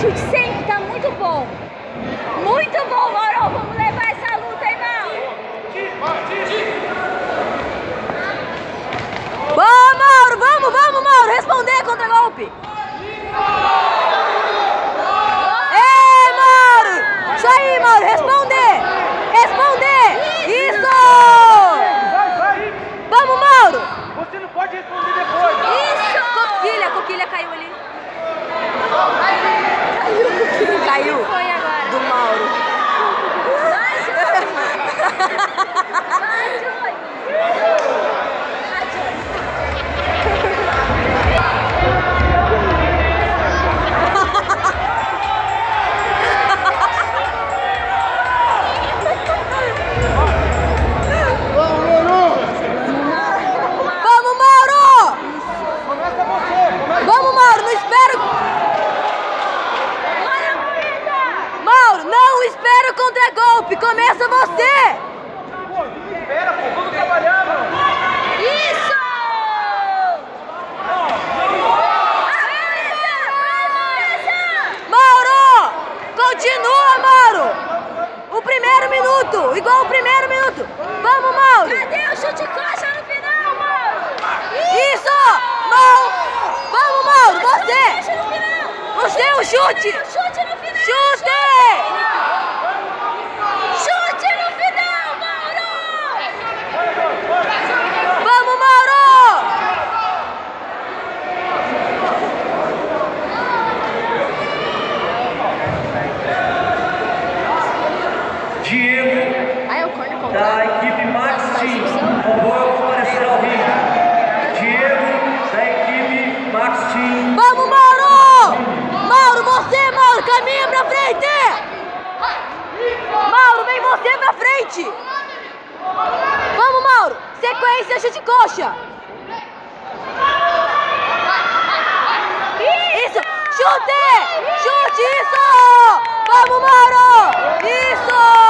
chute sempre, tá muito bom. Muito bom, Mauro. Vamos levar essa luta, hein, Mauro? Vamos, Mauro, vamos, Mauro, responder contra-golpe. Ei, Mauro! Isso aí, Mauro, responder! Isso! Vamos, Mauro! Você não pode responder depois. Isso! A coquilha caiu ali. Caiu. Foi agora. Do Mauro. Vai, Júlio. Vai, Júlio. Vamos, Mauro, não espero. Mauro, não espera o contra-golpe, começa você. Pô, não espera, pô, vamos trabalhar, mano. Isso! Mauro, continua, Mauro. O primeiro minuto, igual o primeiro minuto. Vamos, Mauro. Cadê o chute coxa no final, Mauro? Isso, Mauro. Vamos, Mauro, você. Coxa no final. Você, o chute. Chute no final. Chute. Chute no final, Mauro! Vamos, Mauro. Diego, Aí o corner da equipe Max Team, por favor, comparecer ao ringue. Diego, da equipe Max Team. Vamos, Mauro. Mauro, você, Mauro, caminha pra frente. Mauro, vem você pra frente. Vamos, Mauro. Sequência, chute coxa. Isso. Chute. Chute, isso. Vamos, Mauro. Isso.